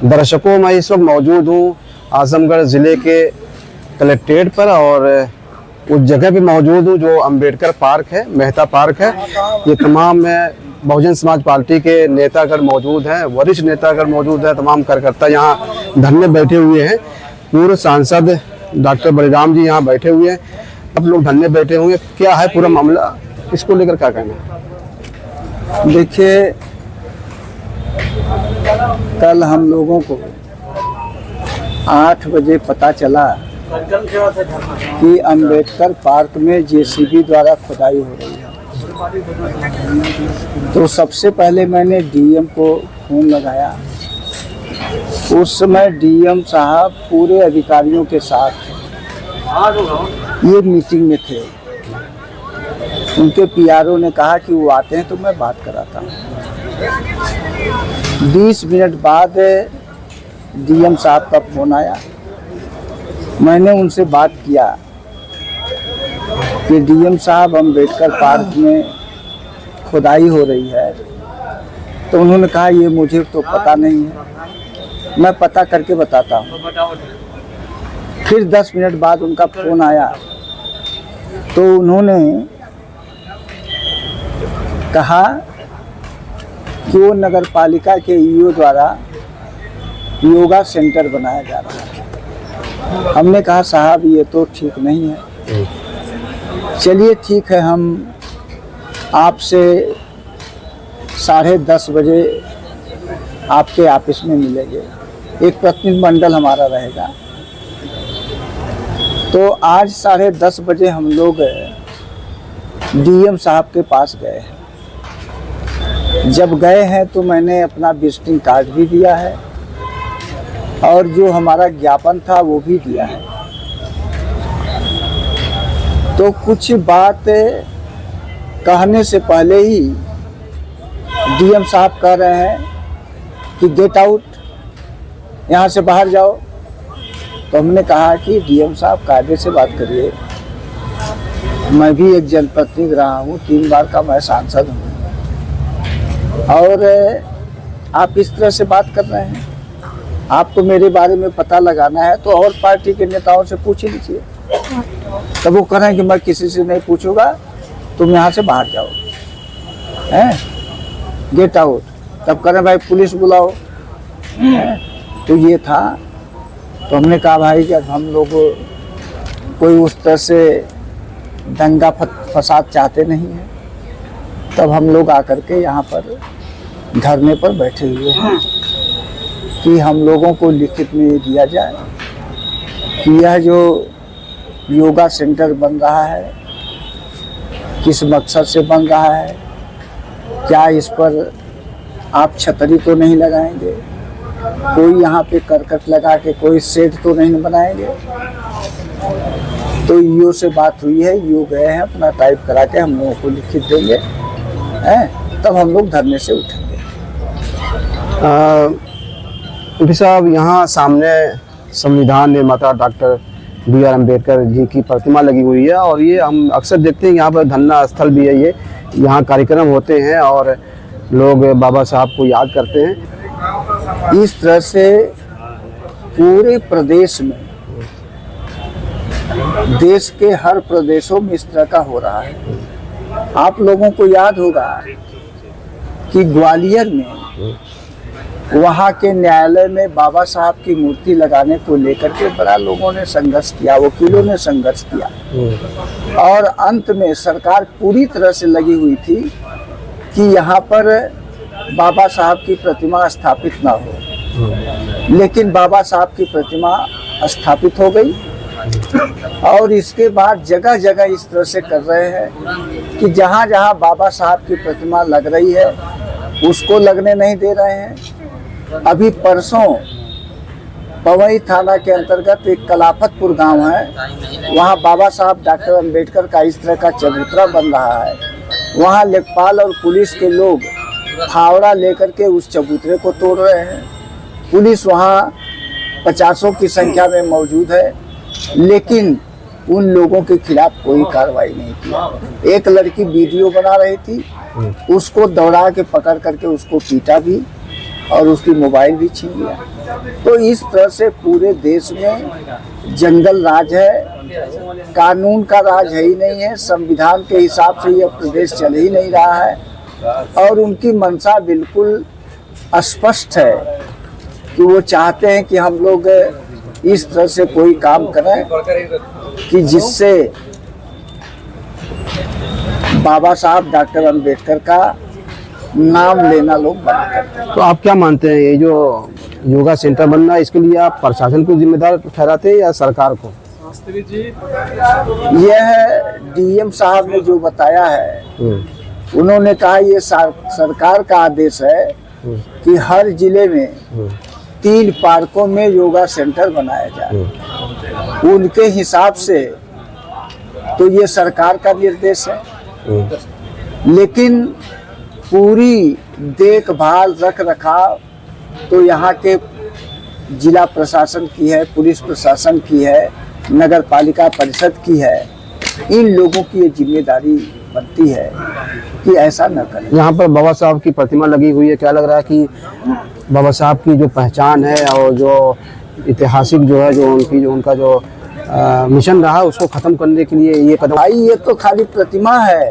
दर्शकों, मैं इस वक्त मौजूद हूँ आजमगढ़ ज़िले के कलेक्ट्रेट पर और उस जगह पे मौजूद हूँ जो अंबेडकर पार्क है, मेहता पार्क है। ये तमाम बहुजन समाज पार्टी के नेतागण मौजूद हैं, वरिष्ठ नेतागण मौजूद हैं, तमाम कार्यकर्ता यहाँ धरने बैठे हुए हैं। पूर्व सांसद डॉक्टर बलिराम जी यहाँ बैठे हुए हैं। अब लोग धरने बैठे हुए, क्या है पूरा मामला, इसको लेकर क्या कहना है? देखिए, कल हम लोगों को 8 बजे पता चला कि अंबेडकर पार्क में जेसीबी द्वारा खुदाई हो रही है। तो सबसे पहले मैंने डीएम को फोन लगाया। उस समय डीएम साहब पूरे अधिकारियों के साथ ये मीटिंग में थे। उनके पीआरओ ने कहा कि वो आते हैं तो मैं बात कराता हूँ। 20 मिनट बाद डीएम साहब का फोन आया। मैंने उनसे बात किया कि डीएम साहब, अंबेडकर पार्क में खुदाई हो रही है। तो उन्होंने कहा ये मुझे तो पता नहीं है, मैं पता करके बताता हूँ। फिर 10 मिनट बाद उनका फोन आया तो उन्होंने कहा कि वो नगर पालिका के ईओ द्वारा योगा सेंटर बनाया जा रहा है। हमने कहा साहब ये तो ठीक नहीं है। चलिए ठीक है, हम आपसे 10:30 बजे आपके ऑफिस में मिलेंगे। एक प्रतिनिधिमंडल हमारा रहेगा। तो आज 10:30 बजे हम लोग डीएम साहब के पास गए हैं। जब गए हैं तो मैंने अपना विजिटिंग कार्ड भी दिया है और जो हमारा ज्ञापन था वो भी दिया है। तो कुछ बात कहने से पहले ही डीएम साहब कह रहे हैं कि गेट आउट, यहाँ से बाहर जाओ। तो हमने कहा कि डीएम साहब कायदे से बात करिए, मैं भी एक जनप्रतिनिधि रहा हूँ, 3 बार का मैं सांसद हूँ और आप इस तरह से बात कर रहे हैं। आपको मेरे बारे में पता लगाना है तो और पार्टी के नेताओं से पूछ लीजिए। तब वो कह रहे हैं कि मैं किसी से नहीं पूछूंगा, तुम यहाँ से बाहर जाओ, हैं, गेट आउट। तब कह रहे भाई पुलिस बुलाओ। तो ये था। तो हमने कहा भाई कि हम लोग कोई उस तरह से दंगा फसाद चाहते नहीं हैं। तब हम लोग आकर के यहाँ पर धरने पर बैठे हुए हैं कि हम लोगों को लिखित में ये दिया जाए कि यह जो योगा सेंटर बन रहा है किस मकसद से बन रहा है, क्या इस पर आप छतरी तो नहीं लगाएंगे, कोई यहाँ पे करकट लगा के कोई शेड तो नहीं बनाएंगे। तो ईओ से बात हुई है, ईओ गए हैं, अपना टाइप करा के हम लोगों को लिखित देंगे, हैं, तब हम लोग धरने से उठेंगे। साहब, यहाँ सामने संविधान निर्माता डॉक्टर बी.आर. अम्बेडकर जी की प्रतिमा लगी हुई है और ये हम अक्सर देखते हैं यहाँ पर धरना स्थल भी है। ये यहाँ कार्यक्रम होते हैं और लोग बाबा साहब को याद करते हैं। इस तरह से पूरे प्रदेश में, देश के हर प्रदेशों में इस तरह का हो रहा है। आप लोगों को याद होगा कि ग्वालियर में वहाँ के न्यायालय में बाबा साहब की मूर्ति लगाने को लेकर के बड़ा लोगों ने संघर्ष किया, वकीलों ने संघर्ष किया और अंत में सरकार पूरी तरह से लगी हुई थी कि यहाँ पर बाबा साहब की प्रतिमा स्थापित ना हो। लेकिन बाबा साहब की प्रतिमा स्थापित हो गई और इसके बाद जगह जगह इस तरह से कर रहे हैं कि जहाँ जहाँ बाबा साहब की प्रतिमा लग रही है उसको लगने नहीं दे रहे हैं। अभी परसों पवई थाना के अंतर्गत एक कलाफतपुर गांव है, वहाँ बाबा साहब डॉक्टर अंबेडकर का इस तरह का चबूतरा बन रहा है। वहाँ लेखपाल और पुलिस के लोग फावड़ा लेकर के उस चबूतरे को तोड़ रहे हैं। पुलिस वहाँ 50 की संख्या में मौजूद है, लेकिन उन लोगों के खिलाफ कोई कार्रवाई नहीं की। एक लड़की वीडियो बना रही थी, उसको दौड़ा के पकड़ करके उसको पीटा भी और उसकी मोबाइल भी छीन लिया। तो इस तरह से पूरे देश में जंगल राज है, कानून का राज है ही नहीं है, संविधान के हिसाब से यह प्रदेश चल ही नहीं रहा है। और उनकी मंशा बिल्कुल स्पष्ट है कि वो चाहते हैं कि हम लोग इस तरह से कोई काम करें कि जिससे बाबा साहब डॉक्टर अंबेडकर का नाम लेना लोग बंद करते हैं। तो आप क्या मानते हैं, ये जो योगा सेंटर बनना है, इसके लिए आप प्रशासन को जिम्मेदार ठहराते हैं या सरकार को? यह डीएम साहब ने जो बताया है, उन्होंने कहा ये सरकार का आदेश है कि हर जिले में 3 पार्कों में योगा सेंटर बनाया जाए। उनके हिसाब से तो ये सरकार का निर्देश है, लेकिन पूरी देखभाल रख रखाव तो यहाँ के जिला प्रशासन की है, पुलिस प्रशासन की है, नगर पालिका परिषद की है। इन लोगों की ये जिम्मेदारी बनती है कि ऐसा न करें। यहाँ पर बाबा साहब की प्रतिमा लगी हुई है, क्या लग रहा है कि बाबा साहब की जो पहचान है और जो ऐतिहासिक जो है, जो उनका जो मिशन रहा उसको खत्म करने के लिए ये कदम? भाई ये तो खाली प्रतिमा है,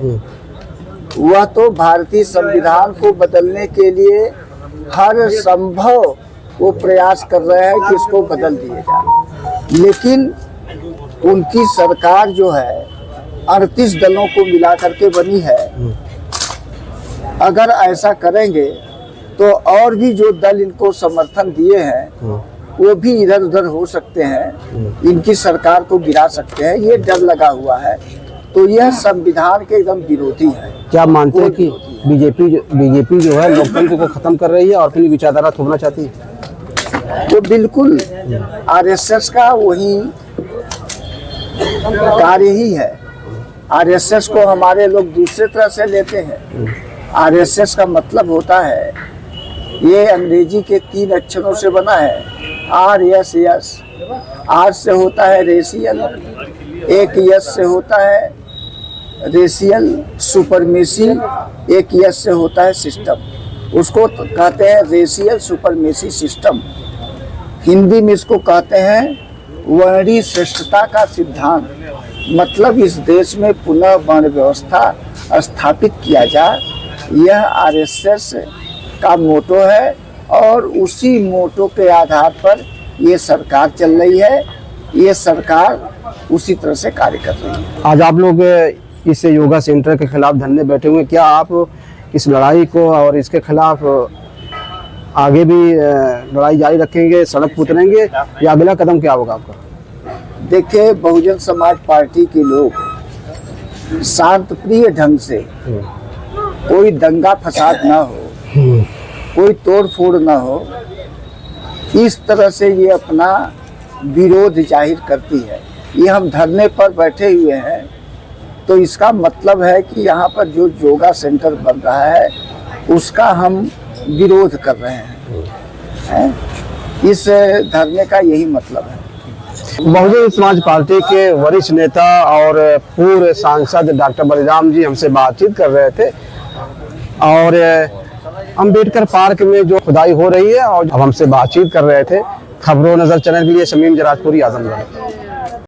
वह तो भारतीय संविधान को बदलने के लिए हर संभव वो प्रयास कर रहे हैं कि इसको बदल दिया जाए। लेकिन उनकी सरकार जो है 38 दलों को मिला करके बनी है। अगर ऐसा करेंगे तो और भी जो दल इनको समर्थन दिए हैं वो भी इधर उधर हो सकते हैं, इनकी सरकार को गिरा सकते हैं, ये डर लगा हुआ है। तो यह संविधान के एकदम विरोधी है। क्या मानते हैं कि बीजेपी जो है लोकतंत्र को खत्म कर रही है और अपनी विचारधारा थोपना चाहती है? तो बिल्कुल आरएसएस का वही कार्य ही है। आरएसएस को हमारे लोग दूसरे तरह से लेते हैं। आरएसएस का मतलब होता है, ये अंग्रेजी के 3 अक्षरों से बना है, RSS। आर से होता है रेशियल, एक यस से होता है रेशियल सुपरमेसी, एक यस से होता है सिस्टम। उसको कहते हैं रेशियल सुपरमेसी सिस्टम। हिंदी में इसको कहते हैं वर्णीय श्रेष्ठता का सिद्धांत। मतलब इस देश में पुनः वर्ण व्यवस्था स्थापित किया जाए, यह आरएसएस का मोटो है और उसी मोटो के आधार पर ये सरकार चल रही है। ये सरकार उसी तरह से कार्य कर रही है। आज आप लोग इस योगा सेंटर के खिलाफ धरने बैठे हुए, क्या आप इस लड़ाई को और इसके खिलाफ आगे भी लड़ाई जारी रखेंगे, सड़क पर उतरेंगे, या अगला कदम क्या होगा आपका? देखिए, बहुजन समाज पार्टी के लोग शांत प्रिय ढंग से, कोई दंगा फसाद ना हो, कोई तोड़ फोड़ ना हो, इस तरह से ये अपना विरोध जाहिर करती है। ये हम धरने पर बैठे हुए हैं तो इसका मतलब है कि यहाँ पर जो योगा सेंटर बन रहा है उसका हम विरोध कर रहे हैं। इस धरने का यही मतलब है। बहुजन समाज पार्टी के वरिष्ठ नेता और पूर्व सांसद डॉक्टर बलिराम जी हमसे बातचीत कर रहे थे और अंबेडकर पार्क में जो खुदाई हो रही है और अब हमसे बातचीत कर रहे थे। खबरों नजर चैनल के लिए शमीम जराजपुरी, आजमगढ़।